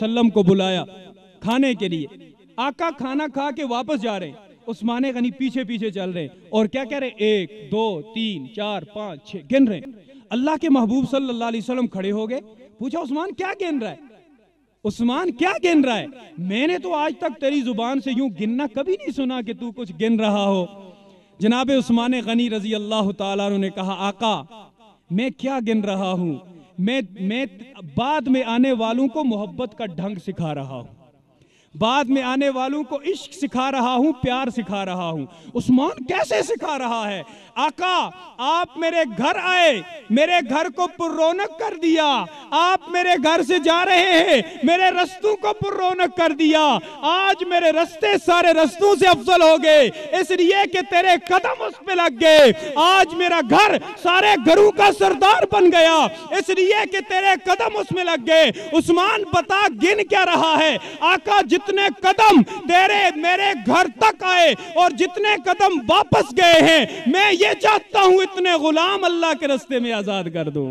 वसल्लम को बुलाया खाने के लिए। आका खाना खा के वापस जा रहे हैं, उस्मान गनी पीछे पीछे चल रहे हैं और क्या कह रहे हैं, 1 2 3 4 5 6 गिन रहे हैं। अल्लाह के महबूब सल्लल्लाहु अलैहि वसल्लम खड़े हो गए, पूछा उस्मान क्या गिन रहा है, उस्मान क्या गिन रहा है, मैंने तो आज तक तेरी जुबान से यूं गिनना कभी नहीं सुना कि तू कुछ गिन रहा हो। जनाब उस्मान गनी रजी अल्लाह ताला अन्हु ने कहा, आका मैं क्या गिन रहा हूं, मैं बाद में आने वालों को मोहब्बत का ढंग सिखा रहा हूं, बाद में आने वालों को इश्क सिखा रहा हूं, प्यार सिखा रहा हूं। उस्मान कैसे सिखा रहा है, आका आप मेरे घर आए, मेरे घर को पुररौनक कर दिया, आप मेरे घर से जा रहे हैं, मेरे रस्तों को पुररौनक कर दिया, आज मेरे रस्ते सारे रस्तों से अफजल हो गए इसलिए कि तेरे कदम उस पे लग गए, आज मेरा घर सारे घरों का सरदार बन गया इसलिए कि तेरे कदम उसमें लग गए। उस्मान बता गिन क्या रहा है, आका जितने कदम तेरे मेरे घर तक आए और जितने कदम वापस गए हैं, मैं ये चाहता हूं इतने गुलाम अल्लाह के रास्ते में आजाद कर दूं,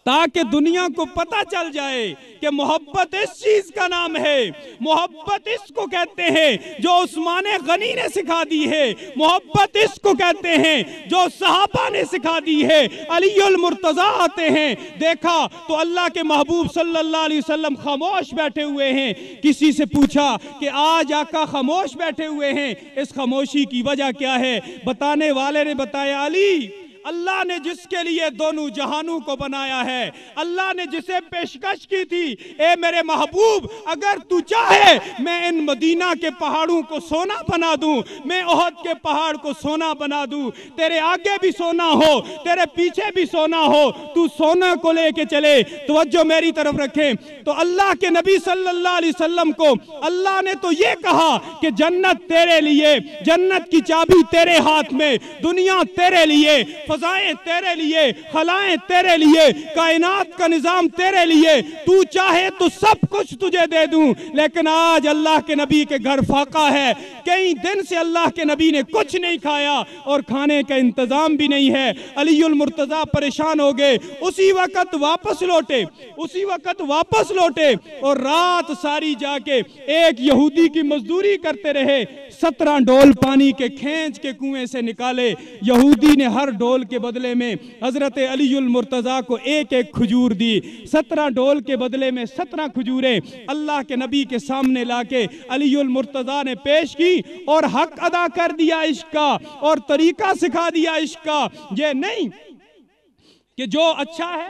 ताकि दुनिया को पता चल जाए कि मोहब्बत इस चीज का नाम है, मोहब्बत इसको कहते हैं जो उस्मान गनी ने सिखा दी है, मोहब्बत इसको कहते हैं जो सहाबा ने सिखा दी है। अलीउल मुर्तजा आते हैं, देखा तो अल्लाह के महबूब सल्लल्लाहु अलैहि वसल्लम खामोश बैठे हुए हैं। किसी से पूछा कि आज आका खामोश बैठे हुए हैं, इस खामोशी की वजह क्या है? बताने वाले ने बताया, अली अल्लाह ने जिसके लिए दोनों जहानों को बनाया है, अल्लाह ने जिसे पेशकश की थी, ए मेरे महबूब अगर तू चाहे मैं इन मदीना के पहाड़ों को सोना बना दूं, मैं ओहद के पहाड़ को सोना बना दूं, तेरे आगे भी सोना हो तेरे पीछे भी सोना हो, तू सोना को लेके चले। तवज्जो मेरी तरफ रखें तो अल्लाह के नबी सल्लल्लाहु अलैहि वसल्लम को अल्लाह ने तो ये कहा कि जन्नत तेरे लिए, जन्नत की चाबी तेरे हाथ में, दुनिया तेरे लिए, फजाएं तेरे लिए, खलाएं तेरे लिए, कायनात का निजाम तेरे लिए, तू चाहे तो सब कुछ तुझे दे दूं। लेकिन आज अल्लाह के नबी के घर फाका है, कई दिन से अल्लाह के नबी ने कुछ नहीं खाया और खाने का इंतजाम भी नहीं है। अलीउल मुर्तजा परेशान हो गए, उसी वक्त वापस लौटे, उसी वक्त वापस लौटे और रात सारी जाके एक यहूदी की मजदूरी करते रहे। 17 डोल पानी के खींच के कुएं से निकाले। यहूदी ने हर डोल के बदले में हजरत अलीउल मुर्तजा को एक एक खजूर दी। 17 डोल के बदले में 17 खजूरें अल्लाह के नबी के सामने लाके अलीउल मुर्तजा ने पेश की और हक अदा कर दिया इश्क का और तरीका सिखा दिया इश्क का। ये नहीं कि जो अच्छा है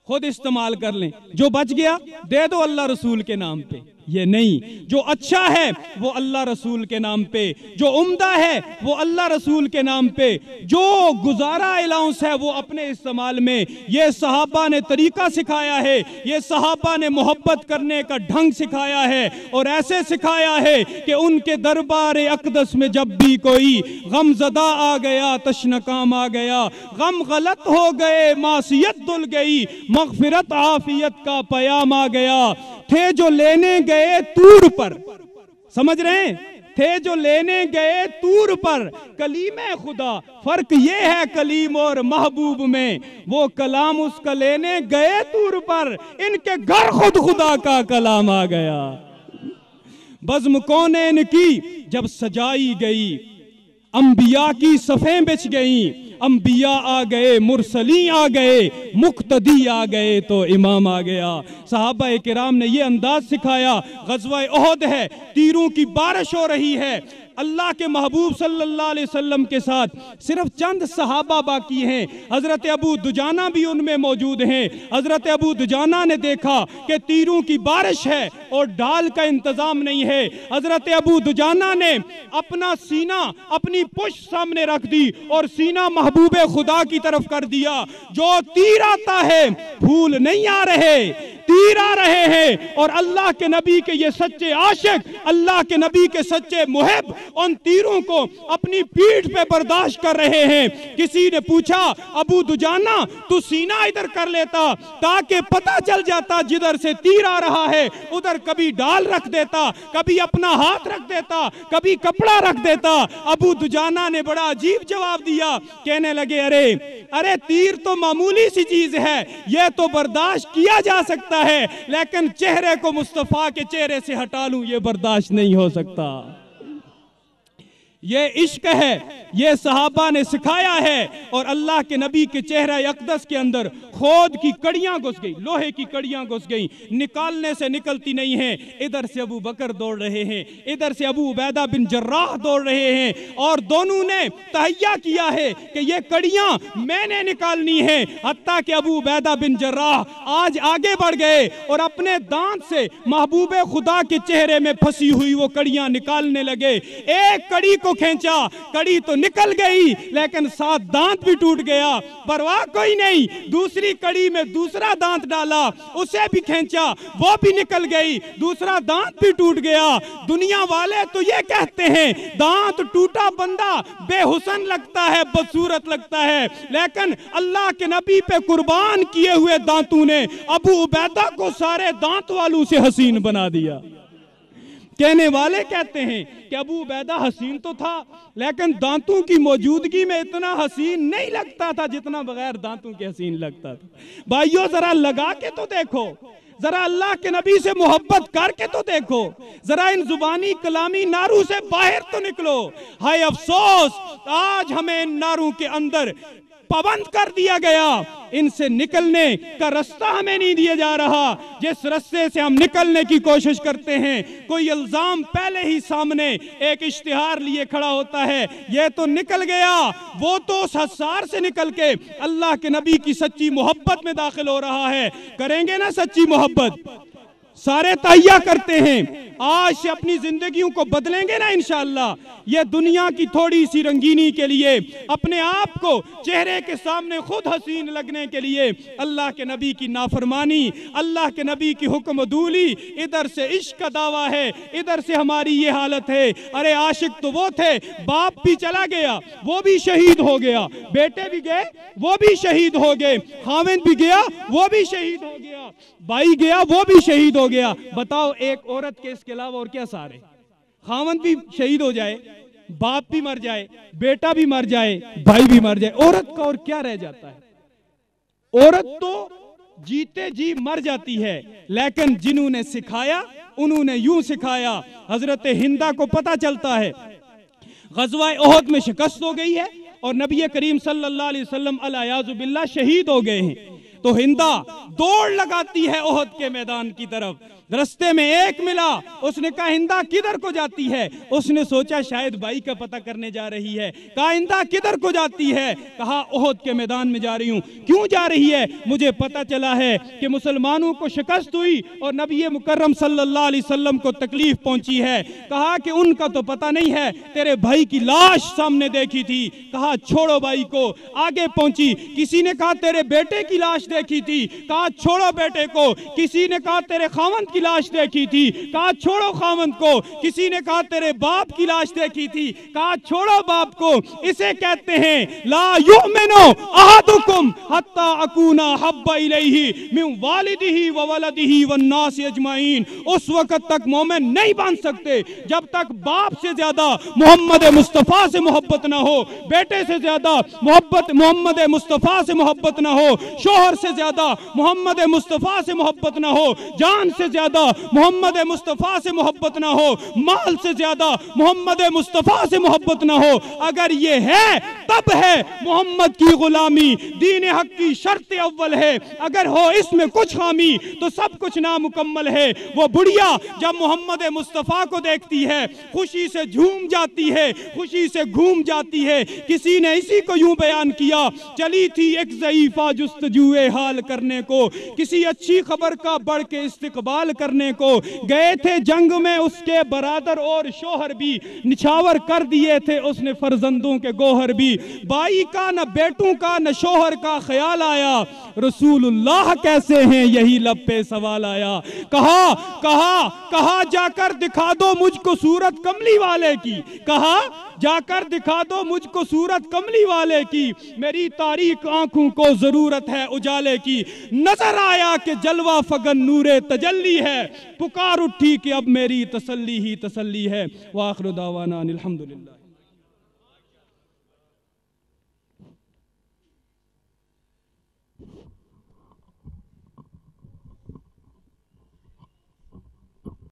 खुद इस्तेमाल कर लें, जो बच गया दे दो अल्लाह रसूल के नाम पे, ये नहीं, जो अच्छा है वो अल्लाह रसूल के नाम पे, जो उम्दा है वो अल्लाह रसूल के नाम पे, जो गुजारा अलाउंस है वो अपने इस्तेमाल में। ये सहाबा ने तरीका सिखाया है, ये सहाबा ने मोहब्बत करने का ढंग सिखाया है और ऐसे सिखाया है कि उनके दरबार अक़दस में जब भी कोई गमज़दा आ गया, तशनकाम आ गया, गम गलत हो गए, मासियत धुल गई, मग़फ़िरत आफियत का पयाम आ गया। थे जो लेने गए तूर पर, समझ रहे हैं, थे जो लेने गए तूर पर कलीमे खुदा, फर्क ये है कलीम और महबूब में, वो कलाम उसका लेने गए तूर पर, इनके घर खुद खुदा का कलाम आ गया। बज़्म कौनैन की जब सजाई गई, अंबिया की सफ़ें बिछ गई, अंबिया आ गए, मुरसली आ गए, मुक्तदी आ गए तो इमाम आ गया। सहाबा किराम ने ये अंदाज सिखाया। ग़ज़वा ओहद है, तीरों की बारिश हो रही है, अल्लाह के महबूब सल्लल्लाहु अलैहि वसल्लम के साथ सिर्फ चंद सहाबा बाकी हैं। हजरत अबू दुजाना भी उनमें मौजूद हैं। हजरत अबू दुजाना ने देखा कि तीरों की बारिश है और ढाल का इंतजाम नहीं है। हजरत अबू दुजाना ने अपना सीना, अपनी पुष्ट सामने रख दी और सीना महबूब खुदा की तरफ कर दिया। जो तीर आता है फूल नहीं आ रहे, तीर आ रहे हैं और अल्लाह के नबी के ये सच्चे आशिक, अल्लाह के नबी के सच्चे मुहिब उन तीरों को अपनी पीठ पे बर्दाश्त कर रहे हैं। किसी ने पूछा, अबू दुजाना तू सीना इधर कर लेता ताकि पता चल जाता जिधर से तीर आ रहा है उधर कभी डाल रख देता, कभी अपना हाथ रख देता, कभी कपड़ा रख देता। अबू दुजाना ने बड़ा अजीब जवाब दिया, कहने लगे अरे तीर तो मामूली सी चीज है, यह तो बर्दाश्त किया जा सकता सकता है, लेकिन चेहरे को मुस्तफ़ा के चेहरे से हटा लूं ये बर्दाश्त नहीं हो सकता। ये इश्क है, ये सहाबा ने सिखाया है। और अल्लाह के नबी के चेहरा अक़दस के अंदर खोद की कड़ियां घुस गई, लोहे की कड़ियां घुस गई, निकालने से निकलती नहीं है। इधर से अबू बकर दौड़ रहे हैं, इधर से अबू उबैदा बिन जर्राह दौड़ रहे हैं, और दोनों ने तहैया किया है कि ये कड़ियां मैंने निकालनी है। हत्ता कि अबू उबैदा बिन जर्राह आज आगे बढ़ गए और अपने दांत से महबूबे खुदा के चेहरे में फंसी हुई वो कड़ियां निकालने लगे। एक कड़ी को खींचा, कड़ी तो निकल गई, लेकिन साथ दांत भी टूट गया। परवाह कोई नहीं, दूसरी कड़ी में दूसरा दांत डाला, उसे भी खींचा, वो भी निकल गई, दूसरा दांत भी टूट गया। दुनिया वाले तो ये कहते हैं दांत टूटा बंदा बेहुसन लगता है, बदसूरत लगता है, लेकिन अल्लाह के नबी पे कुर्बान किए हुए दांतों ने अबू उबैदा को सारे दांत वालों से हसीन बना दिया। कहने वाले कहते हैं कि अबू उबैदा हसीन तो था, लेकिन दांतों की मौजूदगी में इतना हसीन नहीं लगता था जितना बगैर दांतों के हसीन लगता था। भाइयों जरा लगा के तो देखो, जरा अल्लाह के नबी से मोहब्बत करके तो देखो, जरा इन जुबानी कलामी नारों से बाहर तो निकलो। हाय अफसोस, आज हमें इन नारों के अंदर पाबंद कर दिया गया, इनसे निकलने का रास्ता हमें नहीं दिया जा रहा। जिस रास्ते से हम निकलने की कोशिश करते हैं, कोई इल्जाम पहले ही सामने एक इश्तिहार लिए खड़ा होता है, ये तो निकल गया, वो तो उस हसार से निकल के अल्लाह के नबी की सच्ची मोहब्बत में दाखिल हो रहा है। करेंगे ना सच्ची मोहब्बत? सारे तैयार करते हैं, आज से अपनी जिंदगियों को बदलेंगे ना इंशाअल्लाह। ये दुनिया की थोड़ी सी रंगीनी के लिए, अपने आप को चेहरे के सामने खुद हसीन लगने के लिए अल्लाह के नबी की नाफरमानी, अल्लाह के नबी की हुक्म दूली, इधर से इश्क का दावा है, इधर से हमारी ये हालत है। अरे आशिक तो वो थे, बाप भी चला गया वो भी शहीद हो गया, बेटे भी गए वो भी शहीद हो गए, खाविंद भी गया वो भी शहीद हो गया, भाई गया वो भी शहीद हो गया। बताओ एक औरत के इसके अलावा और क्या सारे? खाविंद भी शहीद हो जाए, बाप भी मर जाए, बेटा भी मर जाए, भाई भी मर जाए, औरत का और क्या रह जाता है? औरत तो जीते जी मर जाती है, लेकिन जिन्होंने सिखाया उन्होंने यूं सिखाया। हजरत हिंदा को पता चलता है गज़वा ओहद में शिकस्त हो गई है और नबी करीम सल्लल्लाहु अलैहि वसल्लम अल-याज़ु बिल्लाह शहीद हो गए हैं, तो हिंदा दौड़ लगाती है ओहद के मैदान की तरफ। रास्ते में एक मिला, उसने कहा हिंदा किधर को जाती है? उसने सोचा शायद भाई का पता करने जा रही है। कहा हिंदा किधर को जाती है? कहा ओहद के मैदान में जा रही हूँ। क्यों जा रही है? मुझे पता चला है कि मुसलमानों को शिकस्त हुई और नबी मुकर्रम सल्लल्लाहु अलैहि वसल्लम को तकलीफ पहुंची है। कहा कि उनका तो पता नहीं है, तेरे भाई की लाश सामने देखी थी। कहा छोड़ो भाई को, आगे पहुंची। किसी ने कहा तेरे बेटे की लाश देखी थी, कहा छोड़ो बेटे को। किसी ने कहा तेरे खावंद की लाश देखी थी, कहा छोड़ो खावंद को। किसी ने कहा तेरे बाप की लाश देखी थी, कहा छोड़ो बाप को। इसे कहते हैं ला युमिनु अहदुकुम हत्ता अकूना हब्बा इलैहि मिन वालिदिही व वलदिही वन नास अजमाइन। उस वक्त तक मोमिन नहीं बन सकते जब तक बाप से ज्यादा मोहम्मद मुस्तफा से मोहब्बत ना हो, बेटे से ज्यादा मोहब्बत मोहम्मद मुस्तफा से मोहब्बत ना हो, शोहर से ज्यादा मोहम्मद मुस्तफा से मोहब्बत ना हो, जान से ज्यादा मोहम्मद मुस्तफा से मोहब्बत ना हो, माल से ज्यादा मोहम्मद मुस्तफा से मोहब्बत ना हो। अगर ये है तब है मोहम्मद की गुलामी, दीन हक की शर्त अव्वल है। अगर हो इसमें कुछ खामी तो सब कुछ नामुकम्मल है। वो बुढ़िया जब मोहम्मद मुस्तफा को देखती है खुशी से झूम जाती है, खुशी से घूम जाती है। किसी ने इसी को यूं बयान किया, चली थी एक ज़ईफा जुस्तजुए हाल करने को, किसी अच्छी खबर का बढ़ के इस्तकबाल करने को। गए थे जंग में उसके बरादर और शोहर भी, निछावर कर दिए थे उसने फर्जंदों के गोहर भी। बाई का न बेटों का न शोहर का ख्याल आया, रसूलुल्लाह कैसे हैं यही लब पे सवाल आया। कहा कहा कहा जाकर दिखा दो मुझको सूरत कमली वाले की, कहा जाकर दिखा दो मुझको सूरत कमली वाले की। मेरी तारीक आंखों को जरूरत है उजाले की। नजर आया कि जलवा फगन नूरे तजल्ली है, पुकार उठी कि अब मेरी तसल्ली ही तसल्ली है। वाखिर दावाना अनिल हम्दुलिल्लाह।